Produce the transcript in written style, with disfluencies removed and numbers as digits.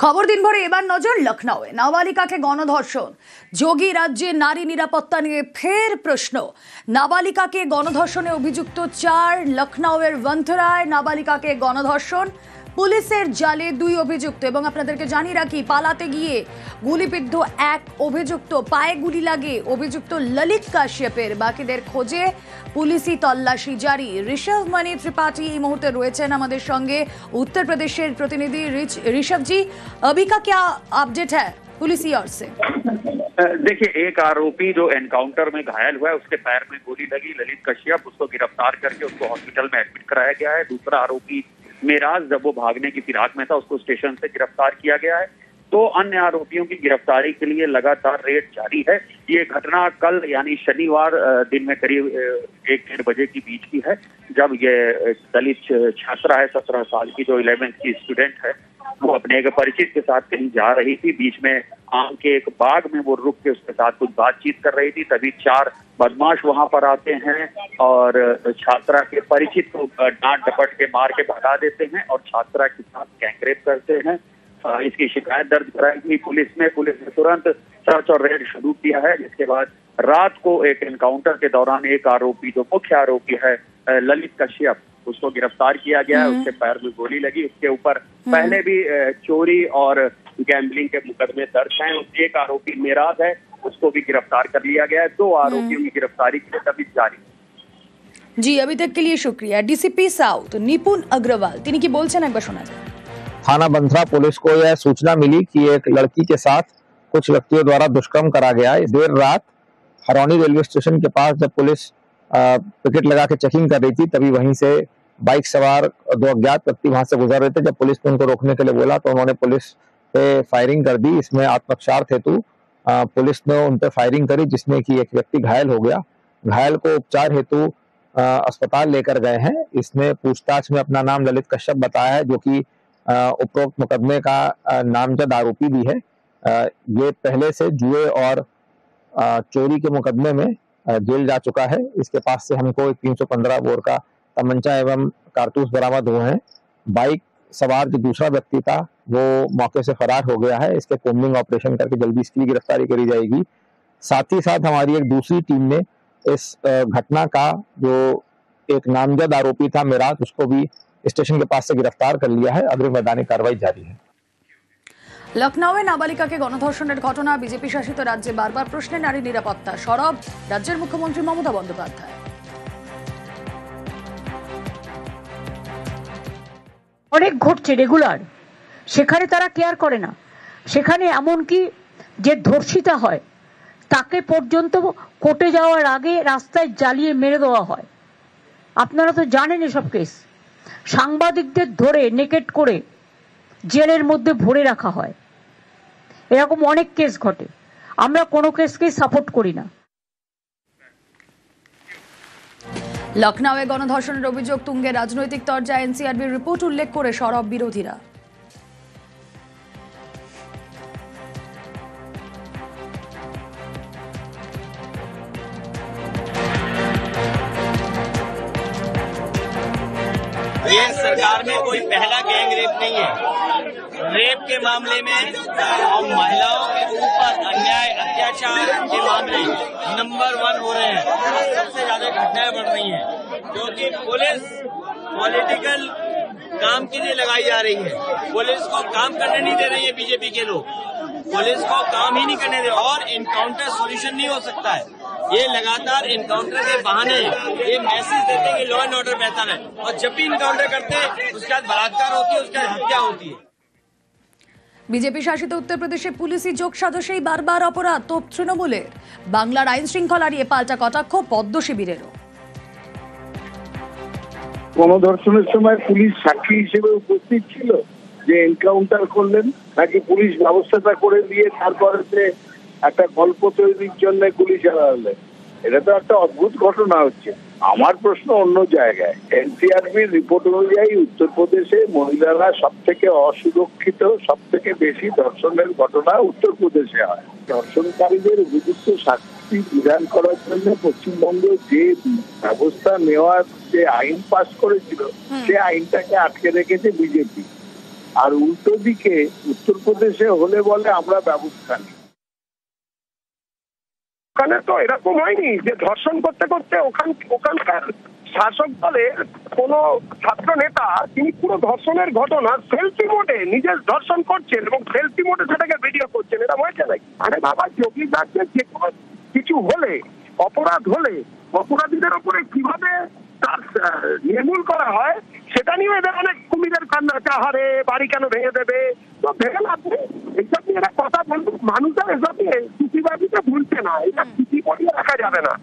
খবর দিনভরে এবার নজর লখনউয়ে নাবালিকাকে গণধর্ষণ। যোগী রাজ্যে নারী নিরাপত্তা নিয়ে ফের প্রশ্ন। নাবালিকাকে গণধর্ষণে অভিযুক্ত 4 লখনউয়ের বন্ধরায় নাবালিকাকে গণধর্ষণ, পুলিশের জালে 2 অভিযুক্ত। এবং আপনাদেরকে জানিয়ে রাখি, পালাতে গিয়ে গুলিবিদ্ধ 1 অভিযুক্ত, পায়ে গুলি লাগে অভিযুক্ত ললিত কাশ্যপের। বাকিদের খোঁজে পুলিশি তল্লাশি জারি। ঋষভ মণি त्रिपाठी এই মুহূর্তে রয়েছেন আমাদের সঙ্গে, उत्तर प्रदेशের প্রতিনিধि। ऋषभ जी, अभी का क्या अपडेट है पुलिसी ओर से? देखिए, एक आरोपी जो एनकाउंटर में घायल हुआ है, उसके पैर में गोली लगी, ललित कश्यप, उसको गिरफ्तार करके उसको हॉस्पिटल में एडमिट कराया गया है। दूसरा आरोपी मेराज, जब वो भागने की फिराक में था, उसको स्टेशन से गिरफ्तार किया गया है। तो अन्य आरोपियों की गिरफ्तारी के लिए लगातार रेड जारी है। ये घटना कल यानी शनिवार दिन में करीब 1-1.5 बजे के बीच की है, जब ये दलित छात्रा है 17 साल की, जो 11th की स्टूडेंट है, वो अपने एक परिचित के साथ कहीं जा रही थी। बीच में आम के एक बाग में वो रुक के उसके साथ कुछ बातचीत कर रही थी। तभी 4 बदमाश वहां पर आते हैं और छात्रा के परिचित को डांट डपट के मार के भगा देते हैं और छात्रा के साथ गैंगरेप करते हैं। इसकी शिकायत दर्ज कराई गई पुलिस ने तुरंत सर्च और रेड शुरू किया है। जिसके बाद रात को एक एनकाउंटर के दौरान एक आरोपी, जो मुख्य आरोपी है ललित कश्यप, उसको गिरफ्तार किया गया है। उसके पैर में गोली लगी। उसके ऊपर पहले भी चोरी और गैम्बलिंग के मुकदमे दर्ज हैं। एक आरोपी मेराज है, उसको भी गिरफ्तार कर लिया गया है। 2 आरोपियों की गिरफ्तारी के लिए तभी जारी। जी, अभी तक के लिए शुक्रिया। डीसीपी साउथ निपुण अग्रवाल তিনি কি বলছেন একবার শোনা যায়। थाना बंथरा पुलिस को यह सूचना मिली कि एक लड़की के साथ कुछ व्यक्तियों द्वारा दुष्कर्म करा गया है। देर रात हरौनी रेलवे स्टेशन के पास जब पुलिस पिकेट लगा के चेकिंग कर रही थी, तभी वहीं से बाइक सवार 2 अज्ञात व्यक्ति वहां से गुजर रहे थे। जब पुलिस ने उनको रोकने के लिए बोला तो उन्होंने पुलिस पे फायरिंग कर दी। इसमें आत्मरक्षा हेतु पुलिस ने उन पे फायरिंग करी, जिसमें कि एक व्यक्ति घायल हो गया। घायल को उपचार हेतु अस्पताल लेकर गए हैं। इसमें पूछताछ में अपना नाम ललित कश्यप बताया है, जो कि उपरोक्त मुकदमे का नामजद आरोपी भी है। ये पहले से जुए और चोरी के मुकदमे में जेल जा चुका है। इसके पास से हमको 315 बोर का तमंचा एवं कारतूस बरामद हुए हैं। बाइक सवार जो दूसरा व्यक्ति था वो मौके से फरार हो गया है। इसके कोम्बिंग ऑपरेशन करके जल्दी इसकी गिरफ्तारी करी जाएगी। साथ ही साथ हमारी एक दूसरी टीम ने इस घटना का जो एक नामजद आरोपी था मेराज, उसको भी स्टेशन के पास से गिरफ्तार कर लिया है। अग्रिम वैधानिक कार्रवाई जारी है। লখনউয়ে নাবালিকাকে গণধর্ষণের ঘটনা বিজেপি শাসিত রাজ্যে বারবার প্রশ্নে নারী নিরাপত্তা। সরব রাজ্যের মুখ্যমন্ত্রী মমতা বন্দ্যোপাধ্যায়। অনেক ঘটছে রেগুলার, সেখানে তারা কেয়ার করে না। সেখানে এমনকি যে ধর্ষিতা হয় তাকে পর্যন্ত কোর্টে যাওয়ার আগে রাস্তায় জ্বালিয়ে মেরে দেওয়া হয়। আপনারা তো জানেন এসব কেস। সাংবাদিকদের ধরে নেকেট করে জেলের মধ্যে ভরে রাখা হয়। এরকম অনেক কেস ঘটে। আমরা কোনো কেসকে সাপোর্ট করি না। লখনউয়ে গণধর্ষণের অভিযোগ তুঙ্গে রাজনৈতিক তরজা। এনসিআরবির রিপোর্ট উল্লেখ করে সরব বিরোধীরা। ये सरकार में कोई पहला गैंग रेप नहीं है। रेप के मामले में और महिलाओं के ऊपर अन्याय अत्याचार के मामले नंबर 1 हो रहे हैं। सबसे ज्यादा घटनाएं बढ़ रही हैं, क्योंकि पुलिस पॉलिटिकल काम के लिए लगाई जा रही है। पुलिस को काम करने नहीं दे रही है बीजेपी के लोग। पुलिस को काम ही नहीं करने दे, और इनकाउंटर सॉल्यूशन नहीं हो सकता है। ये लगातार इनकाउंटर के बहाने ये मैसेज देते हैं कि लॉ एंड ऑर्डर बेहतर है, और जब भी इनकाउंटर करते हैं उसके बाद बलात्कार होती है, उसके बाद हत्या होती है। বিজেপি শাসিত উত্তর প্রদেশে পুলিশি যোগ সাজসেই বারবার অপরাধ। তোপ তৃণমূলের। বাংলার আইন শৃঙ্খলা নিয়ে পাল্টা কটাক্ষ পদ্ম শিবিরেরও। গণধর্ষণের সময় পুলিশ সাক্ষী হিসেবে উপস্থিত ছিল যে এনকাউন্টার করলেন, নাকি পুলিশ ব্যবস্থাটা করে দিয়ে তারপরে সে একটা গল্প তৈরির জন্য গুলি চালালেন? এটা তো একটা অদ্ভুত ঘটনা হচ্ছে। আমার প্রশ্ন অন্য জায়গায়। এনসিআরবির রিপোর্ট অনুযায়ী উত্তরপ্রদেশে মহিলারা সব থেকে অসুরক্ষিত, সব থেকে বেশি ধর্ষণের ঘটনা উত্তরপ্রদেশে হয়। ধর্ষণকারীদের উপযুক্ত শাস্তি বিধান করার জন্য পশ্চিমবঙ্গে যে ব্যবস্থা নেওয়ার যে আইন পাস করেছিল, সে আইনটাকে আটকে রেখেছে বিজেপি। আর উল্টো দিকে উত্তরপ্রদেশে হলে বলে আমরা ব্যবস্থা নিই। ওখানে তো এরকম হয়নি যে ধর্ষণ করতে করতে ওখানকার শাসক দলের কোন ছাত্র নেতা তিনি পুরো ধর্ষণের ঘটনা সেলফি মোডে নিজের ধর্ষণ করছেন এবং সেলফি মোডে সেটাকে ভিডিও করছেন, এটা হয়েছে নাকি? আরে বাবা, যোগী রাজ্যে যে কোনো কিছু হলে, অপরাধ হলে অপরাধীদের উপরে কিভাবে তার নির্মূল করা হয় সেটা নিয়ে এদের অনেক কুমিরের কান্না, হারে বাড়ি কেন ভেঙে দেবে, তো ভেঙে আপনি এইসব নিয়ে একটা কথা বলুন। মানুষের এসব নিয়ে চুপিবাজিতে ভুলছে না, এটা চুপি পড়িয়ে রাখা যাবে না।